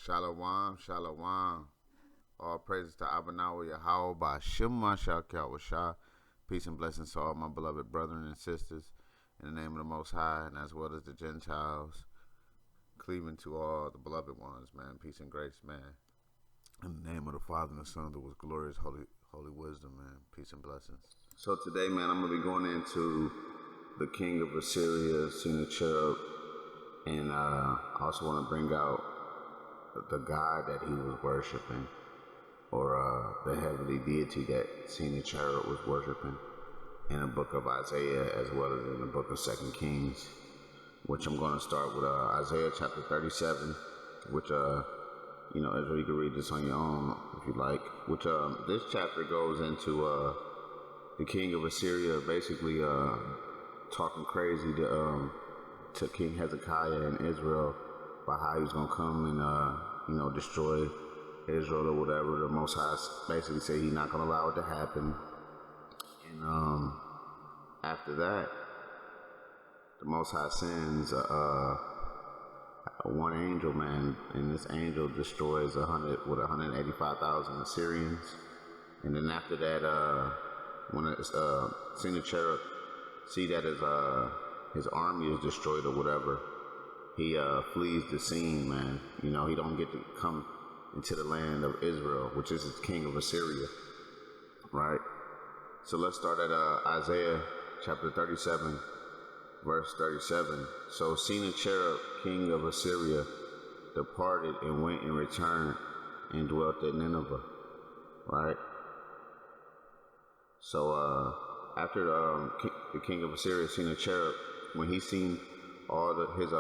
Shalom, shalom. All praises to Abanawa Yahweh by Shema Shah. Peace and blessings to all my beloved brethren and sisters in the name of the Most High, and as well as the Gentiles, cleaving to all the beloved ones, man. Peace and grace, man. In the name of the Father and the Son, that was glorious, holy wisdom, man. Peace and blessings. So today, man, I'm gonna be going into the king of Assyria, Sennacherib, and I also want to bring out the god that he was worshiping, or the heavenly deity that Sennacherib was worshiping, in the book of Isaiah as well as in the book of 2 Kings, which I'm going to start with Isaiah chapter 37, which Israel, you can read this on your own if you like, which this chapter goes into the king of Assyria basically talking crazy to King Hezekiah in Israel about how he's going to come and destroy Israel or whatever. The Most High basically said he's not going to allow it to happen. And after that, the Most High sends one angel, man, and this angel destroys 185,000 Assyrians. And then after that, when Sennacherib see that his army is destroyed or whatever, he flees the scene, man. He don't get to come into the land of Israel, which is the king of Assyria, right? So let's start at Isaiah chapter 37, verse 37. So Sennacherib, king of Assyria, departed and went and returned and dwelt at Nineveh, right? So after the king of Assyria, Sennacherib, when he seen all his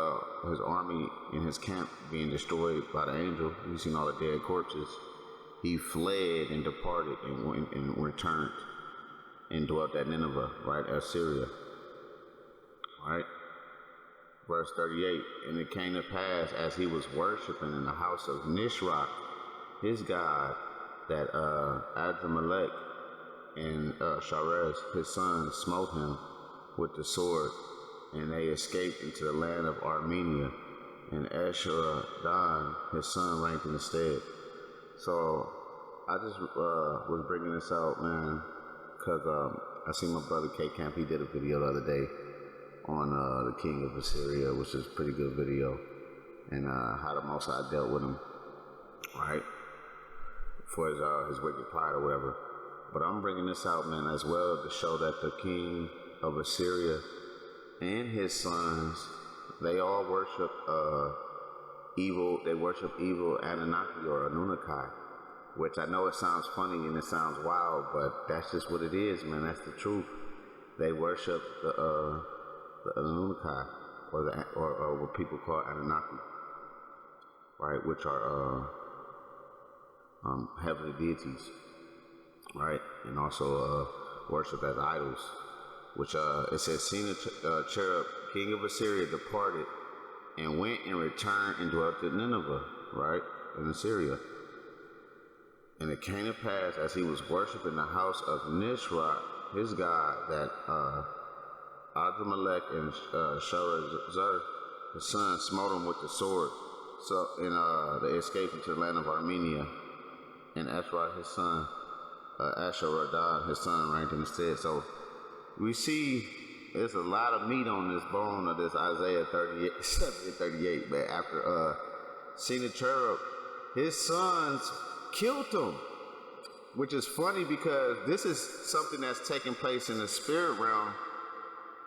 army in his camp being destroyed by the angel, he seen all the dead corpses, he fled and departed and went and returned and dwelt at Nineveh, right, Assyria, right? Verse 38, and it came to pass as he was worshiping in the house of Nisroch, his god, that Adramelech and Sharez, his son, smote him with the sword, and they escaped into the land of Armenia, and Ashur-dan, his son, reigned in the stead. So I just was bringing this out, man, because I see my brother K-Camp, he did a video the other day on the king of Assyria, which is a pretty good video, and how the Most High dealt with him, right, for his wicked pride or whatever. But I'm bringing this out, man, as well to show that the king of Assyria and his sons, they all worship evil. They worship evil Anunnaki or Anunnaki, which I know it sounds funny and it sounds wild, but that's just what it is, man. That's the truth. They worship the Anunnaki, or what people call Anunnaki, right, which are heavenly deities, right, and also worship as idols. Which it says Sennacherib, king of Assyria, departed and went and returned and dwelt at Nineveh, right, in Assyria. And it came to pass as he was worshiping the house of Nisroch, his god, that Adramelech and Sharez, his son, smote him with the sword. So they escaped into the land of Armenia, and Ashur, his son, Ashur-dan, his son, reigned in the stead. So we see there's a lot of meat on this bone of this Isaiah 38, but after Sennacherib, his sons killed him, which is funny because this is something that's taking place in the spirit realm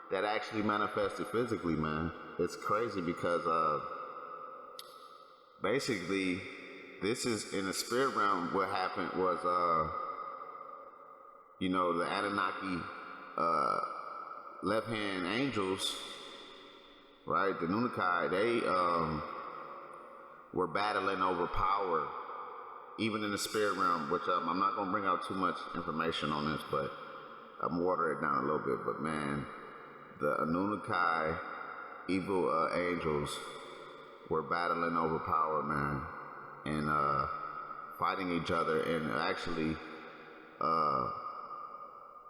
that actually manifested physically, man. It's crazy because basically this is in the spirit realm. What happened was the Anunnaki left-hand angels, right, the Anunnaki, they were battling over power, even in the spirit realm, which I'm not going to bring out too much information on this, but I'm watering it down a little bit. But man, the Anunnaki, evil angels, were battling over power, man, and fighting each other, and actually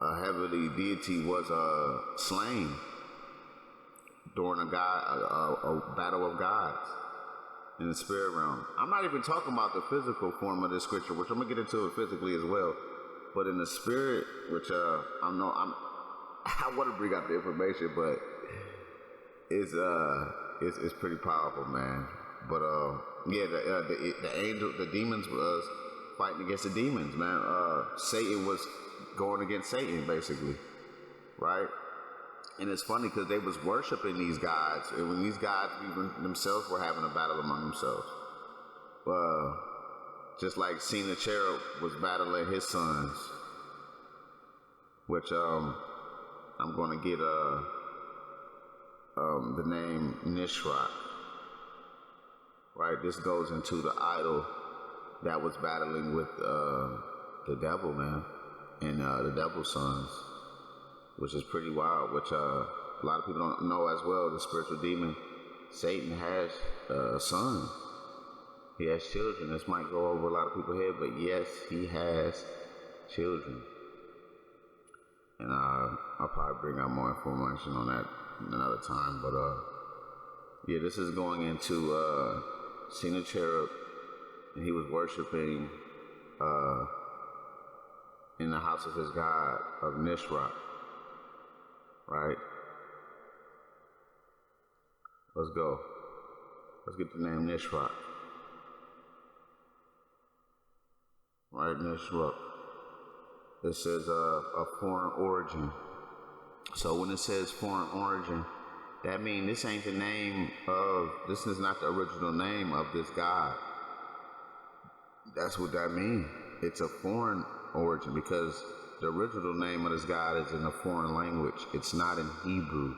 a heavenly deity was slain during a battle of gods, in the spirit realm. I'm not even talking about the physical form of this scripture, which I'm gonna get into it physically as well. But in the spirit, which I want to bring out the information, but it's pretty powerful, man. But yeah, the angel, the demons was fighting against the demons, man. Satan was going against Satan, basically, right? And it's funny because they was worshiping these gods, and when these gods even themselves were having a battle among themselves. Just like Sennacherib was battling his sons, which I'm going to get the name Nisroch. Right, this goes into the idol that was battling with the devil, man, and the devil's sons, which is pretty wild, which a lot of people don't know as well. The spiritual demon, Satan, has a son. He has children. This might go over a lot of people's head, but yes, he has children. And I'll probably bring out more information on that another time. But yeah, this is going into Sennacherib, and he was worshiping in the house of his god of Nisroch. Right? Let's go. Let's get the name Nisroch. Right, Nisroch. It says a foreign origin. So when it says foreign origin, that means this ain't the name of, this is not the original name of this God. That's what that means. It's a foreign origin because the original name of this God is in a foreign language. It's not in Hebrew.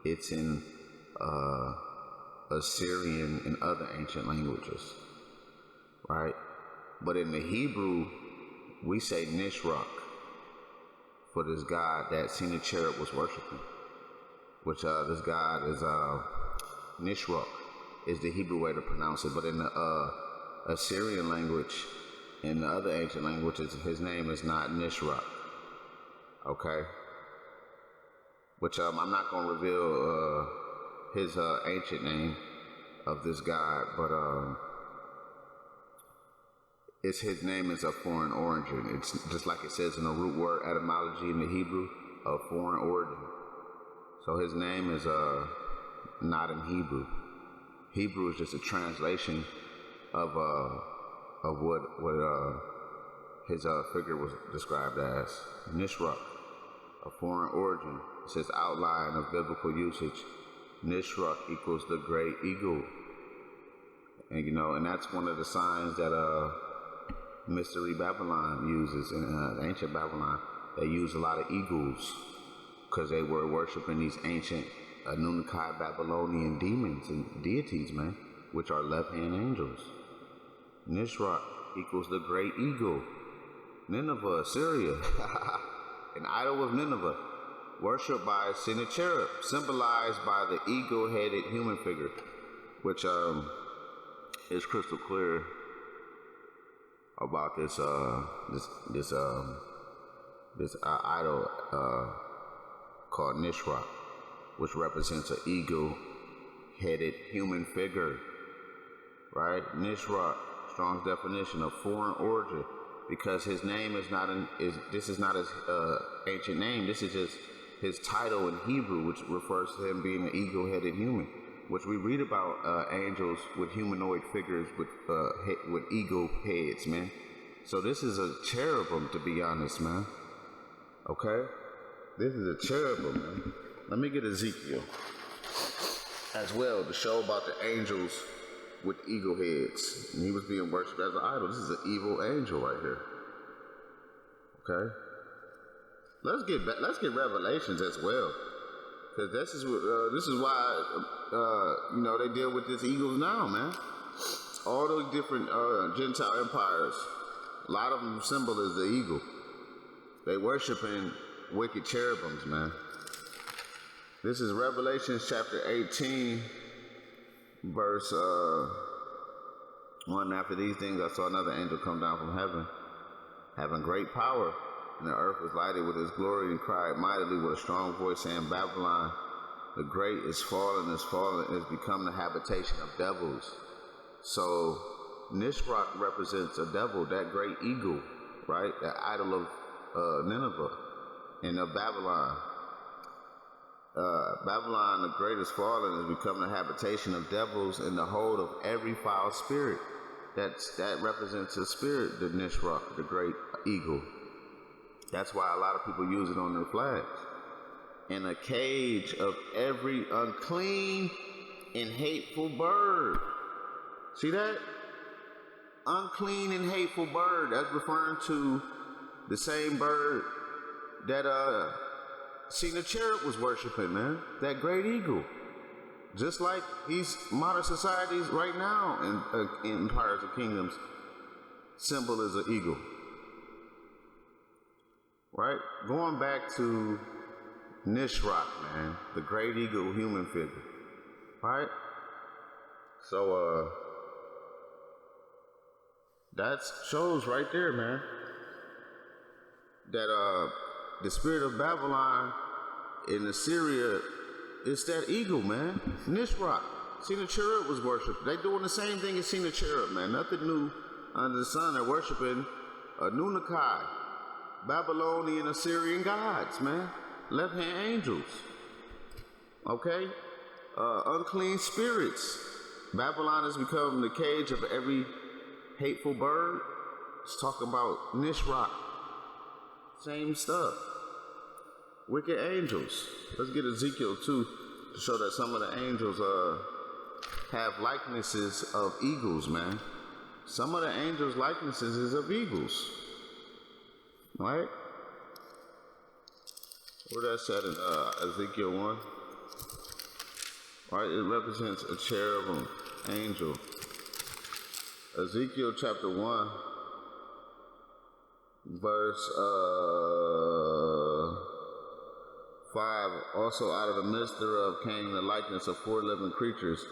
It's in Assyrian and other ancient languages, right? But in the Hebrew, we say Nisroch for this God that Sennacherib was worshiping, which this God is Nisroch is the Hebrew way to pronounce it. But in the Assyrian language and the other ancient languages, his name is not Nisroch. Okay? Which I'm not going to reveal his ancient name of this God, but his name is a foreign origin. It's just like it says in the root word etymology in the Hebrew, a foreign origin. So his name is not in Hebrew. Hebrew is just a translation of what his figure was described as. Nisroch, a foreign origin. It says outline of biblical usage. Nisroch equals the great eagle. And and that's one of the signs that Mystery Babylon uses in ancient Babylon. They use a lot of eagles because they were worshiping these ancient Anunnaki Babylonian demons and deities, man, which are left-hand angels. Nisroch equals the great eagle. Nineveh, Assyria, an idol of Nineveh, worshipped by Sennacherib, symbolized by the eagle-headed human figure, which is crystal clear about this idol called Nisroch, which represents an eagle-headed human figure. Right, Nisroch, Strong's definition of foreign origin, because his name is not this is not his ancient name. This is just his title in Hebrew, which refers to him being an eagle-headed human, which we read about angels with humanoid figures with eagle heads, man. So this is a cherubim, to be honest, man. Okay, this is a cherubim, man. Let me get Ezekiel as well to show about the angels with eagle heads, and he was being worshipped as an idol. This is an evil angel right here. Okay, let's get Revelations as well, because this is why they deal with these eagles now, man. All those different Gentile empires, a lot of them symbol is the eagle. They worshiping wicked cherubims, man. This is Revelation chapter 18. Verse 1, after these things I saw another angel come down from heaven, having great power, and the earth was lighted with his glory, and cried mightily with a strong voice, saying, Babylon the great is fallen, is become the habitation of devils, So Nisroch represents a devil, that great eagle, right? That idol of Nineveh and of Babylon. Babylon, the greatest fallen, has become the habitation of devils and the hold of every foul spirit. That represents a spirit, the Nisroch, the great eagle. That's why a lot of people use it on their flags. And a cage of every unclean and hateful bird. See that? Unclean and hateful bird. That's referring to the same bird that Sennacherib was worshiping, man. That great eagle. Just like these modern societies right now in empires and kingdoms, symbol is an eagle. Right? Going back to Nisroch, man, the great eagle human figure. Right? So, that shows right there, man, that the spirit of Babylon in Assyria, it's that eagle, man. Nisroch. Sennacherib was worshipped. They doing the same thing as Sennacherib, man. Nothing new under the sun. They're worshiping Anunnaki, Babylonian, Assyrian gods, man. Left-hand angels. Okay? Unclean spirits. Babylon has become the cage of every hateful bird. It's talking about Nisroch. Same stuff. Wicked angels. Let's get Ezekiel 2 to show that some of the angels have likenesses of eagles, man. Some of the angels' likenesses is of eagles. Right? Where that's at in Ezekiel 1. Right? It represents a cherubim angel. Ezekiel chapter 1, verse 5, also out of the midst thereof came the likeness of 4 living creatures,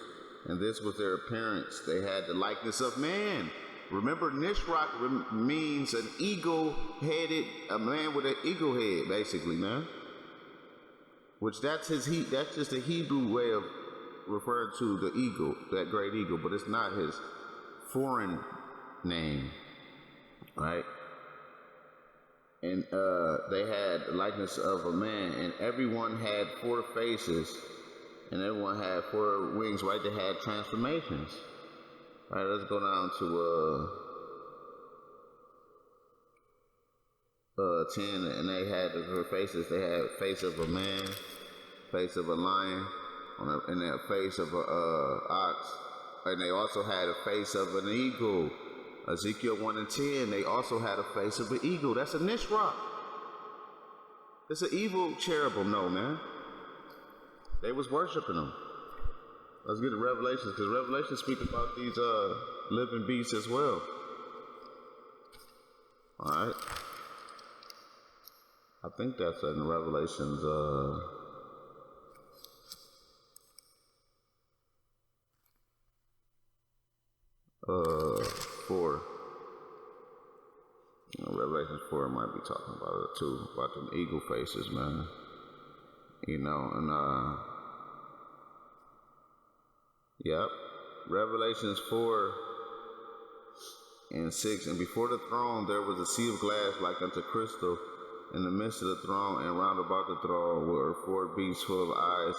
and this was their appearance. They had the likeness of man. Remember, Nisroch means an eagle-headed, a man with an eagle head, basically, man. Which that's just a Hebrew way of referring to the eagle, that great eagle, but it's not his foreign name, right? And they had the likeness of a man, and everyone had 4 faces, and everyone had 4 wings, right? They had transformations. All right, let's go down to 10, and they had their faces. They had face of a man, face of a lion, and a face of a ox, and they also had a face of an eagle. Ezekiel 1 and 10, they also had a face of an eagle. That's a Nisroch. It's an evil cherubim, no, man. They was worshiping them. Let's get to Revelations, because Revelations speak about these living beasts as well. All right. I think that's in Revelations 4. Revelations 4 might be talking about it too, about them eagle faces, man. You know, and yep. Revelations 4 and 6. And before the throne there was a sea of glass like unto crystal in the midst of the throne, and round about the throne were 4 beasts full of eyes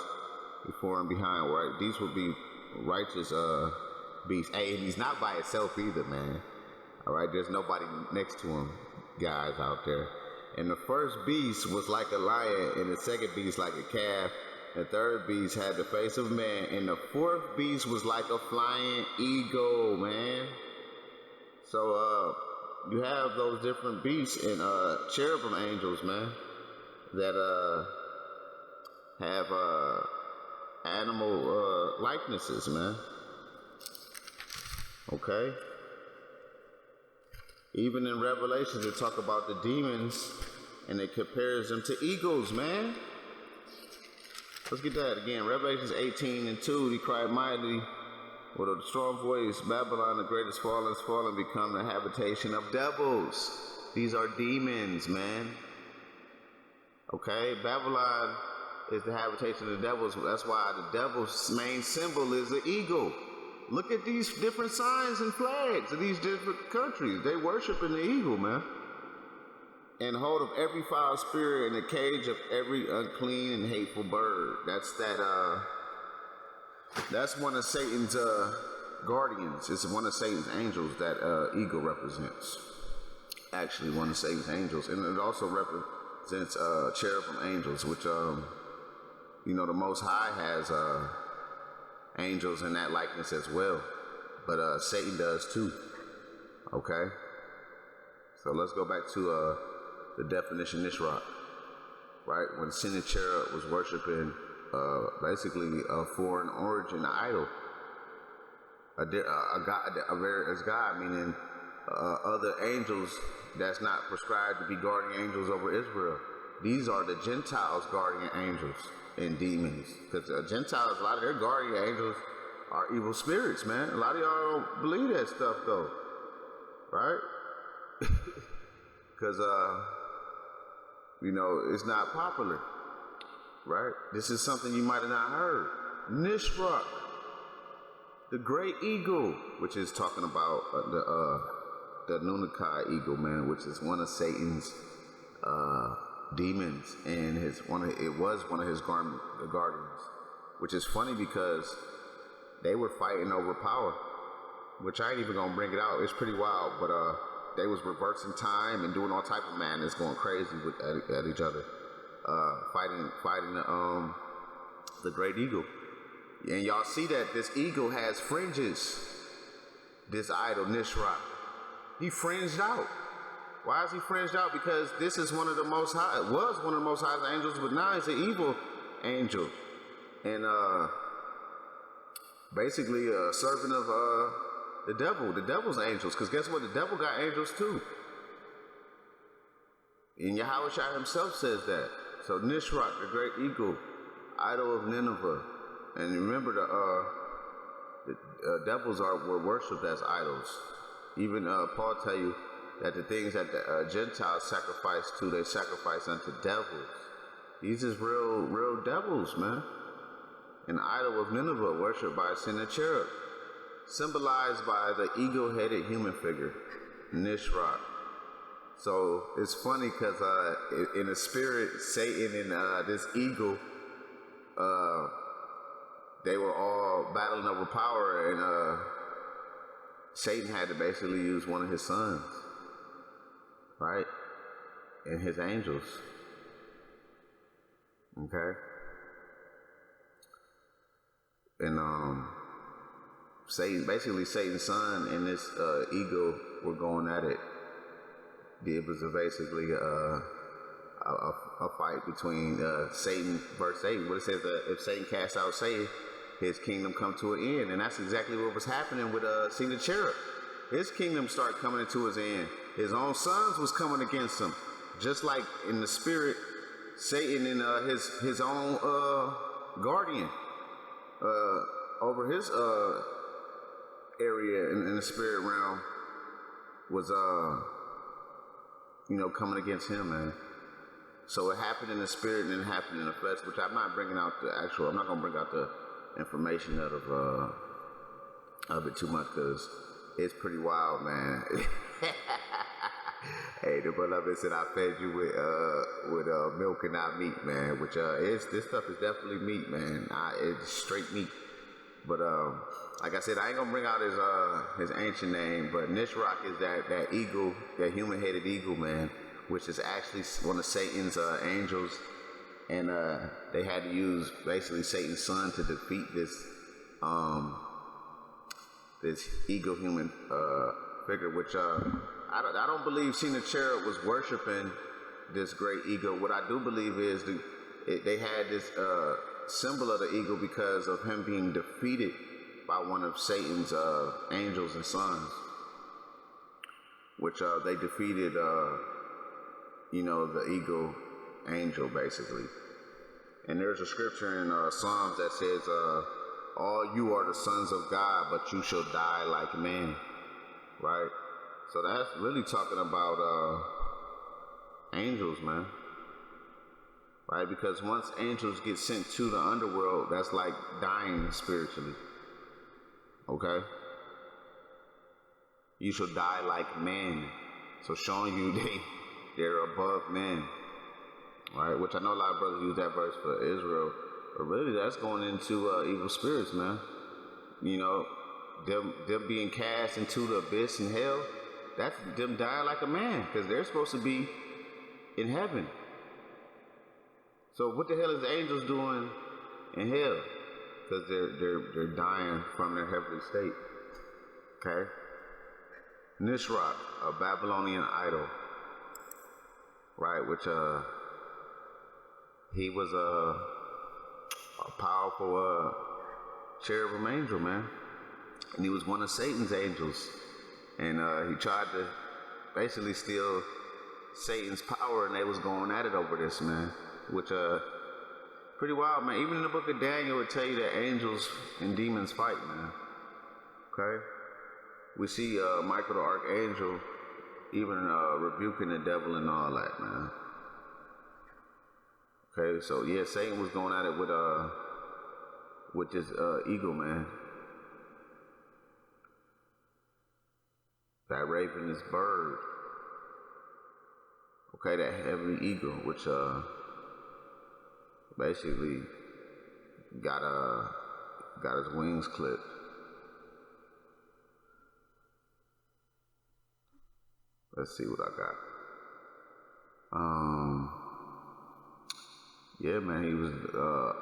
before and behind. Right? These would be righteous beasts. Hey, and he's not by himself either, man. All right, there's nobody next to him, guys out there. And the first beast was like a lion, and the second beast like a calf. The third beast had the face of a man, and the 4th beast was like a flying eagle, man. So you have those different beasts and cherubim angels, man, that have animal likenesses, man. Okay? Even in Revelations, they talk about the demons, and it compares them to eagles, man. Let's get that again. Revelations 18 and 2, he cried mightily with a strong voice, Babylon, the greatest fallen, is fallen, become the habitation of devils. These are demons, man. Okay? Babylon is the habitation of the devils. That's why the devil's main symbol is the eagle. Look at these different signs and flags of these different countries. They worshiping the eagle, man. And hold of every foul spirit and the cage of every unclean and hateful bird. That's one of Satan's guardians. It's one of Satan's angels that eagle represents. Actually, one of Satan's angels, and it also represents cherubim angels, which the Most High has angels in that likeness as well, but Satan does too. Okay, so let's go back to the definition Nisroch. Right, when Sennacherib was worshiping basically a foreign origin idol, a god, as God, meaning other angels that's not prescribed to be guardian angels over Israel. These are the Gentiles' guardian angels and demons. Because Gentiles, a lot of their guardian angels are evil spirits, man. A lot of y'all don't believe that stuff, though. Right? Because, it's not popular. Right? This is something you might have not heard. Nisroch, the great eagle, which is talking about the Anunnaki eagle, man, which is one of Satan's demons, and it was one of his guardians, which is funny because they were fighting over power, which I ain't even gonna bring it out. It's pretty wild, but they was reversing time and doing all type of madness, going crazy at each other, fighting the great eagle. And y'all see that this eagle has fringes. This idol Nisroch, he fringed out. Why is he fringed out? Because this is one of the Most High. It was one of the Most High's angels, but now he's an evil angel, and basically a servant of the devil, the devil's angels. Because guess what? The devil got angels too. And Yahweh Shai himself says that. So Nisroch, the great eagle, idol of Nineveh, and remember the devils were worshipped as idols. Even Paul tell you that the things that the Gentiles sacrifice to, they sacrifice unto devils. These is real devils, man. An idol of Nineveh worshipped by Sennacherib, symbolized by the eagle-headed human figure, Nisroch. So it's funny because in the spirit, Satan and this eagle, they were all battling over power, and Satan had to basically use one of his sons, right? And his angels. Okay? And Satan's son and this eagle were going at it. It was basically a fight between Satan versus Satan. What it says, if Satan casts out Satan, his kingdom come to an end. And that's exactly what was happening with Sennacherib. His kingdom started coming into his end. His own sons was coming against him. Just like in the spirit, Satan and his own guardian over his area in the spirit realm was coming against him, man. So it happened in the spirit and it happened in the flesh, which I'm not bringing out I'm not gonna bring out the information out of it too much because it's pretty wild, man. Hey, the beloved said I fed you with milk and not meat, man. Which this stuff is definitely meat, man. It's straight meat. But like I said, I ain't gonna bring out his ancient name, but Nisroch is that eagle, that human-headed eagle, man, which is actually one of Satan's angels, and they had to use basically Satan's son to defeat this eagle human figure, which I don't believe Sennacherib was worshiping this great eagle. What I do believe is they had this symbol of the eagle because of him being defeated by one of Satan's angels and sons, which they defeated the eagle angel basically. And there's a scripture in Psalms that says all you are the sons of God, but you shall die like men, right? So that's really talking about angels, man. Right? Because once angels get sent to the underworld, that's like dying spiritually. Okay? You shall die like men. So showing you they're above men. Right? Which I know a lot of brothers use that verse for Israel. But really that's going into evil spirits, man. You know, them being cast into the abyss in hell, that's them dying like a man, because they're supposed to be in heaven. So what the hell is the angels doing in hell? Because they're dying from their heavenly state. Okay? Nisroch, a Babylonian idol, right? Which he was a powerful cherubim angel, man, and he was one of Satan's angels, and he tried to basically steal Satan's power, and they was going at it over this, man, which pretty wild, man. Even in the book of Daniel, it tell you that angels and demons fight, man. Okay, we see Michael the archangel even rebuking the devil and all that, man. Okay, so yeah, Satan was going at it with this eagle, man. That ravenous bird. Okay, that heavenly eagle, which basically got his wings clipped. Let's see what I got. Yeah, man,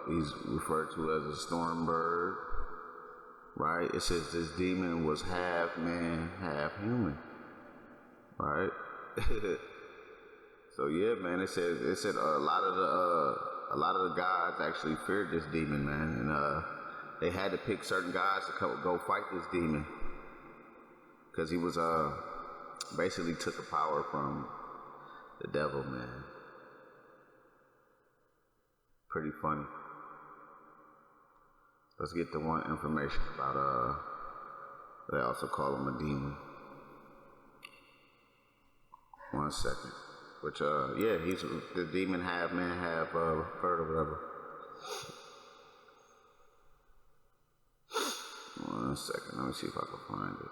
he's referred to as a storm bird, right? It says this demon was half man, half human, right? So yeah, man, it said a lot of the gods actually feared this demon, man, and they had to pick certain guys to go fight this demon, because he was basically took the power from the devil, man. Pretty funny. Let's get the one information about they also call him a demon. 1 second. Which yeah, he's the demon half man, half bird or whatever. 1 second, let me see if I can find it.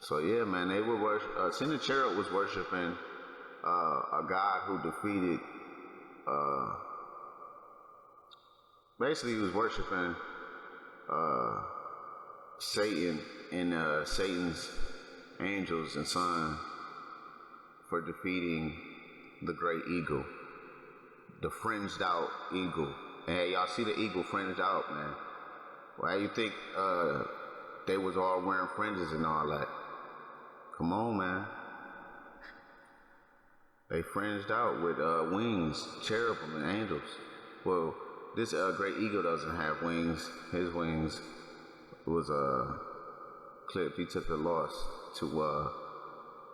So yeah, man, they were Sennacherib was worshiping a god who defeated, basically he was worshiping Satan and Satan's angels and son for defeating the great eagle, the fringed out eagle. And hey, y'all see the eagle fringed out, man. Why you think they was all wearing fringes and all that? Come on, man. They fringed out with wings, cherubim and angels. Well, this great eagle doesn't have wings. His wings was clipped. He took a loss to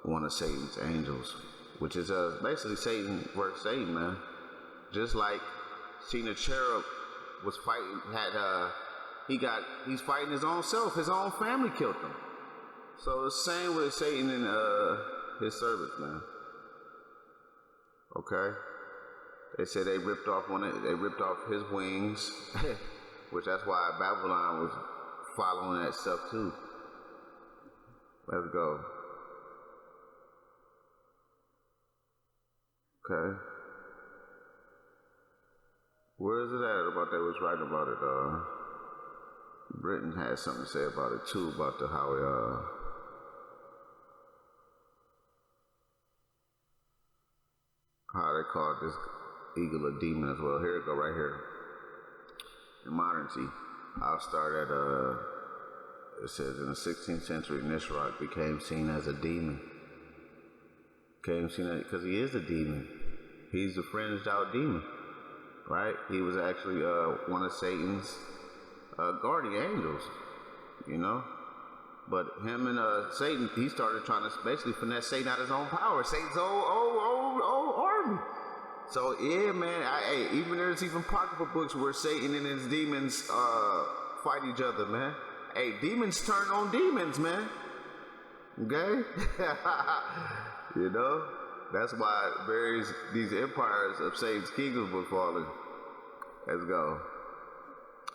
one of Satan's angels, which is basically Satan versus Satan, man. Just like Sennacherib was fighting, he's fighting his own self. His own family killed him. So it's the same with Satan and his servants, man. Okay, they said they ripped off his wings, which that's why Babylon was following that stuff too. Let's go. Okay, where is it at about they was writing about it? Britain had something to say about it too, about how they called this eagle a demon as well. Here we go, right here. In modernity, I'll start at, it says in the 16th century, Nisroch became seen as a demon. Because he is a demon. He's a fringed out demon, right? He was actually one of Satan's guardian angels, you know? But him and Satan, he started trying to basically finesse Satan out of his own power. Satan's old army. So yeah, man. Even there's even pocketbook books where Satan and his demons fight each other, man. Hey, demons turn on demons, man. Okay, you know that's why these empires of Satan's kingdoms were falling. Let's go.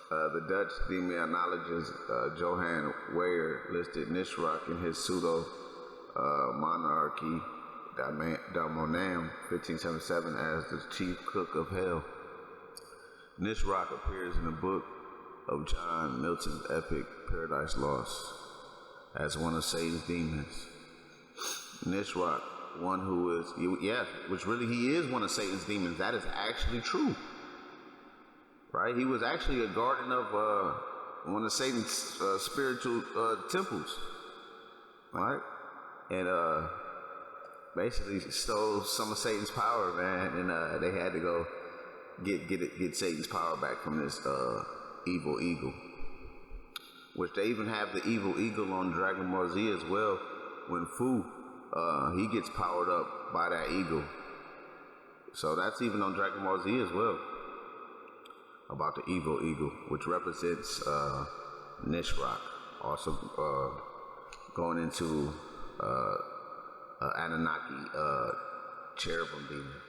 The Dutch demonologist Johann Weyer listed Nisroch in his pseudo-monarchy Damonam 1577 as the chief cook of hell. Nisroch appears in the book of John Milton's epic Paradise Lost as one of Satan's demons. Nisroch, one who is, which really he is one of Satan's demons. That is actually true. Right? He was actually a guardian of one of Satan's spiritual temples. Right? And basically stole some of Satan's power, man. And they had to go get Satan's power back from this evil eagle. Which they even have the evil eagle on Dragon Ball Z as well. When Fu, he gets powered up by that eagle. So that's even on Dragon Ball Z as well. About the evil eagle, which represents Nisroch. Also going into Anunnaki cherubim demon.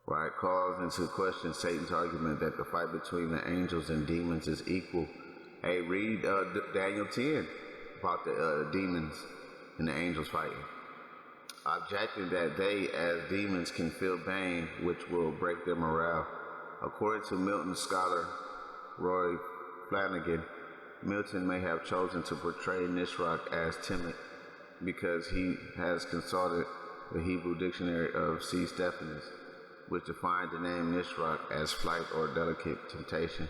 Right, calls into question Satan's argument that the fight between the angels and demons is equal. Hey, read Daniel 10 about the demons and the angels fighting. Objecting that they, as demons, can feel pain, which will break their morale. According to Milton scholar Roy Flanagan, Milton may have chosen to portray Nisroch as timid because he has consulted the Hebrew dictionary of C. Stephanus, which defined the name Nisroch as flight or delicate temptation.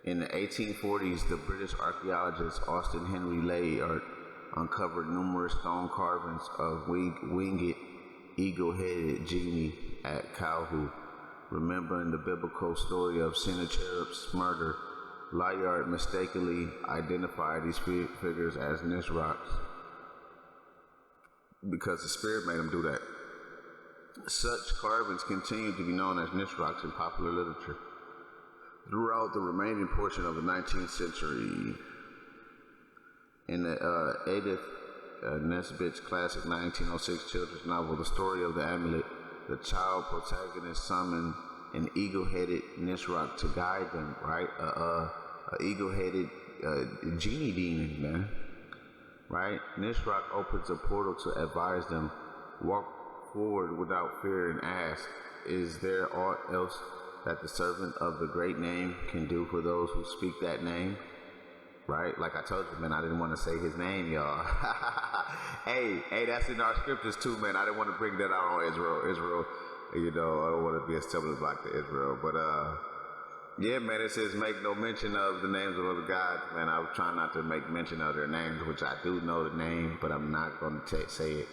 In the 1840s, the British archaeologist Austin Henry Layard uncovered numerous stone carvings of winged, eagle-headed genie at Calhu. Remembering the biblical story of Sennacherib's murder, Layard mistakenly identified these figures as Nisrochs because the spirit made him do that. Such carvings continue to be known as Nisrochs in popular literature throughout the remaining portion of the 19th century. In the Edith Nesbit's classic 1906 children's novel, The Story of the Amulet, the child protagonist summoned an eagle-headed Nisroch to guide them, right? A eagle-headed genie demon, man. Right? Nisroch opens a portal to advise them, walk forward without fear and ask, is there aught else that the servant of the great name can do for those who speak that name? Right? Like I told you, man, I didn't want to say his name, y'all. hey, that's in our scriptures too, man. I didn't want to bring that out on Israel, you know, I don't want to be a stumbling block to Israel. But, yeah, man, it says make no mention of the names of other gods, man. I was trying not to make mention of their names, which I do know the name, but I'm not going to say it.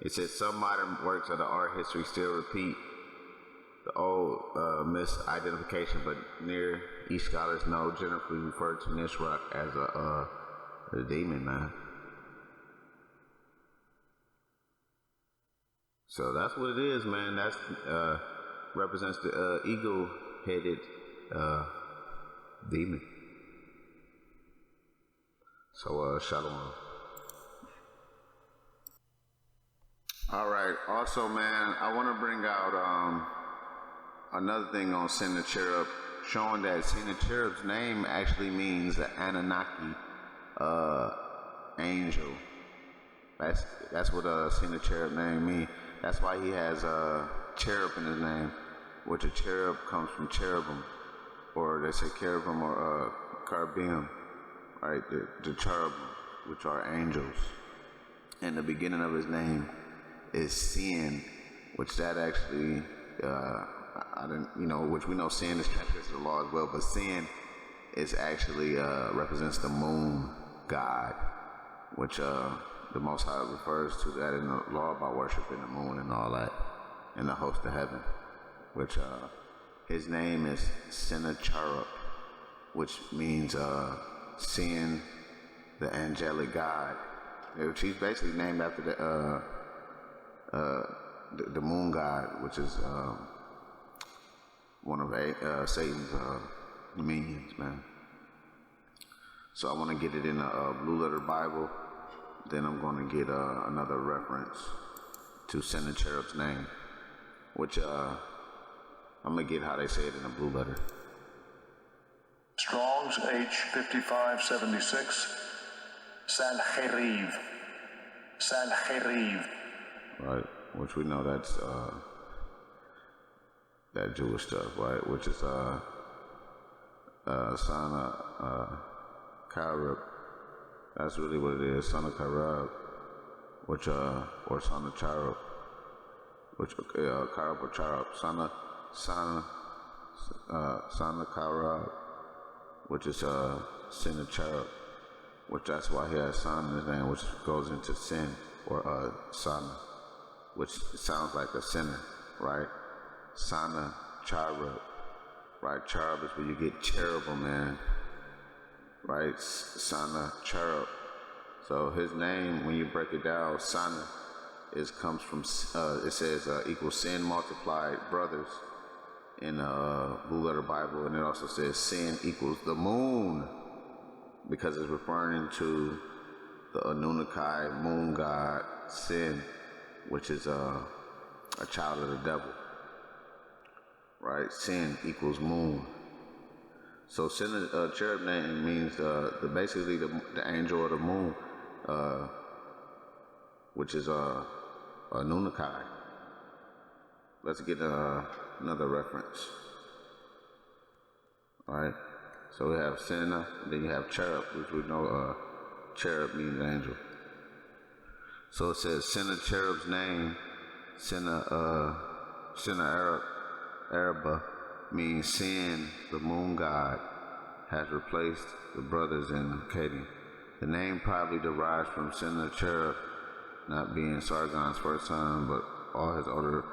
It says some modern works of the art history still repeat the old misidentification, but Near East scholars know generally refer to Nisroch as a demon, man. So that's what it is, man. That's represents the eagle-headed demon. So shalom. All right. Also, man, I want to bring out another thing on Sennacherib, showing that Sennacherib's name actually means the Anunnaki angel. That's what Sennacherib name means. That's why he has cherub in his name, which a cherub comes from cherubim, or they say cherubim or carabim, right? The cherubim, which are angels. And the beginning of his name is sin, which that actually, which we know sin is transgressed the law as well, but sin is actually represents the moon god, which the Most High refers to that in the law about worshiping the moon and all that, in the host of heaven, which his name is Sennacherib, which means sin, the angelic god, which he's basically named after the moon god, which is one of Satan's minions, man. So I want to get it in a blue letter Bible. Then I'm going to get another reference to Sennacherib's name, which I'm going to get how they say it in a blue letter. Strong's H5576. Sennacherib. Sennacherib. Right, which we know that's that Jewish stuff, right? Which is Sennacherib. That's really what it is, Sennacherib, which or Sennacherib, which Karab or Charab, Sennacherib, which is Sennacherib, which that's why he has Son in his name, which goes into sin or Sana, which sounds like a sinner, right? Sennacherib, right? Cherub is where you get cherubim, man, right? Sennacherib. So his name, when you break it down, Sana comes from it says equals sin multiplied brothers in Blue Letter Bible, and it also says sin equals the moon, because it's referring to the Anunnaki moon god Sin, which is a child of the devil, right? Sin equals moon. So Sennacherib name means basically the angel of the moon, which is Anunnaki. Let's get another reference. All right. So we have Senna, then you have Cherub, which we know Cherub means angel. So it says Sennacherib's name, Sennacherib means sin, the moon god, has replaced the brothers in Akkadian. The name probably derives from Sennacherib not being Sargon's first son, but all his older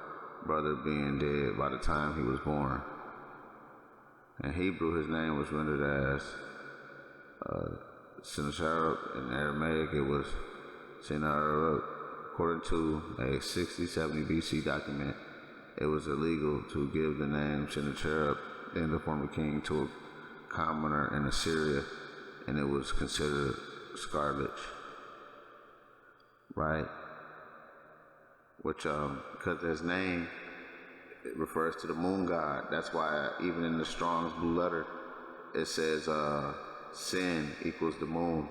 brother being dead by the time he was born. In Hebrew, his name was rendered as Sennacherib. In Aramaic, it was Sennacherib. According to a 60-70 BC document, it was illegal to give the name Sennacherib, then the former king, to a commoner in Assyria, and it was considered sacrilege, right? Which, because his name, it refers to the moon god. That's why even in the Strong's Blue Letter, it says sin equals the moon,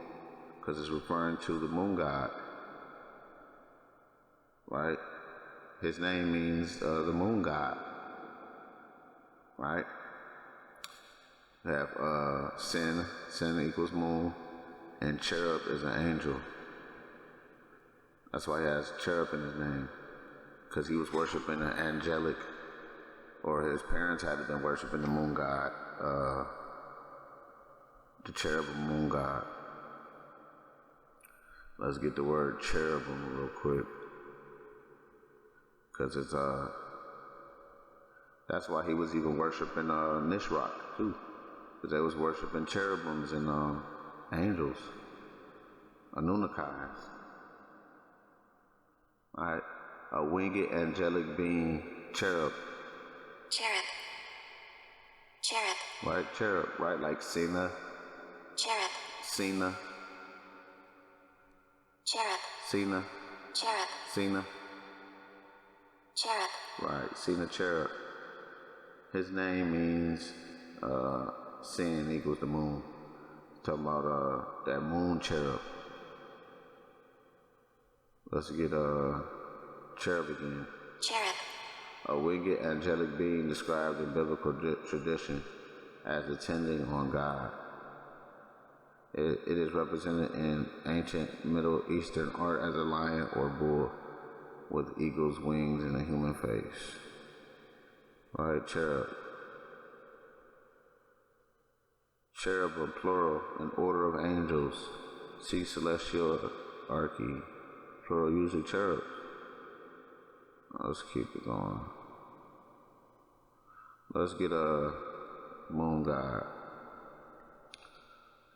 because it's referring to the moon god, right? His name means the moon god, right? We have sin equals moon, and cherub is an angel. That's why he has cherub in his name, because he was worshiping an angelic, or his parents had been worshiping the moon god, the cherubim moon god. Let's get the word cherubim real quick, because it's that's why he was even worshiping Nisroch too, because they was worshiping cherubims and angels, Anunnakis. Alright, a winged angelic being, cherub. Cherub. Cherub. Right, cherub, right, like Senna. Cherub. Senna. Cherub. Senna. Cherub. Senna. Cherub. Right, Sennacherib. His name means sin equals the moon. Talking about that moon cherub. Let's get cherub again. Cherub. A winged angelic being described in biblical tradition as attending on God. It is represented in ancient Middle Eastern art as a lion or bull with eagle's wings and a human face. All right, cherub. Cherub, plural, an order of angels. See celestial archy. Plural, usually cherubs. Let's keep it going. Let's get a moon god.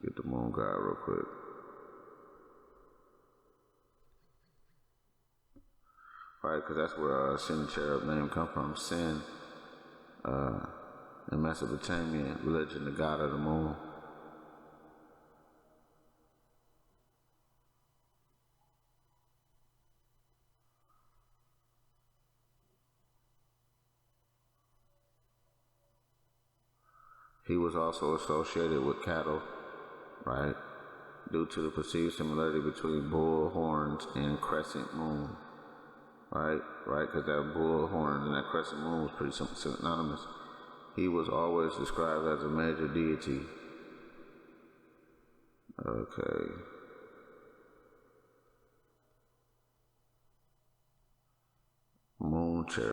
Get the moon god real quick. Right, because that's where Sennacherib name come from. Sin, in Mesopotamian religion, the god of the moon. He was also associated with cattle, right? Due to the perceived similarity between bull horns and crescent moon, right? Because that bull horn and that crescent moon was pretty synonymous. He was always described as a major deity. Okay. Moon cherub.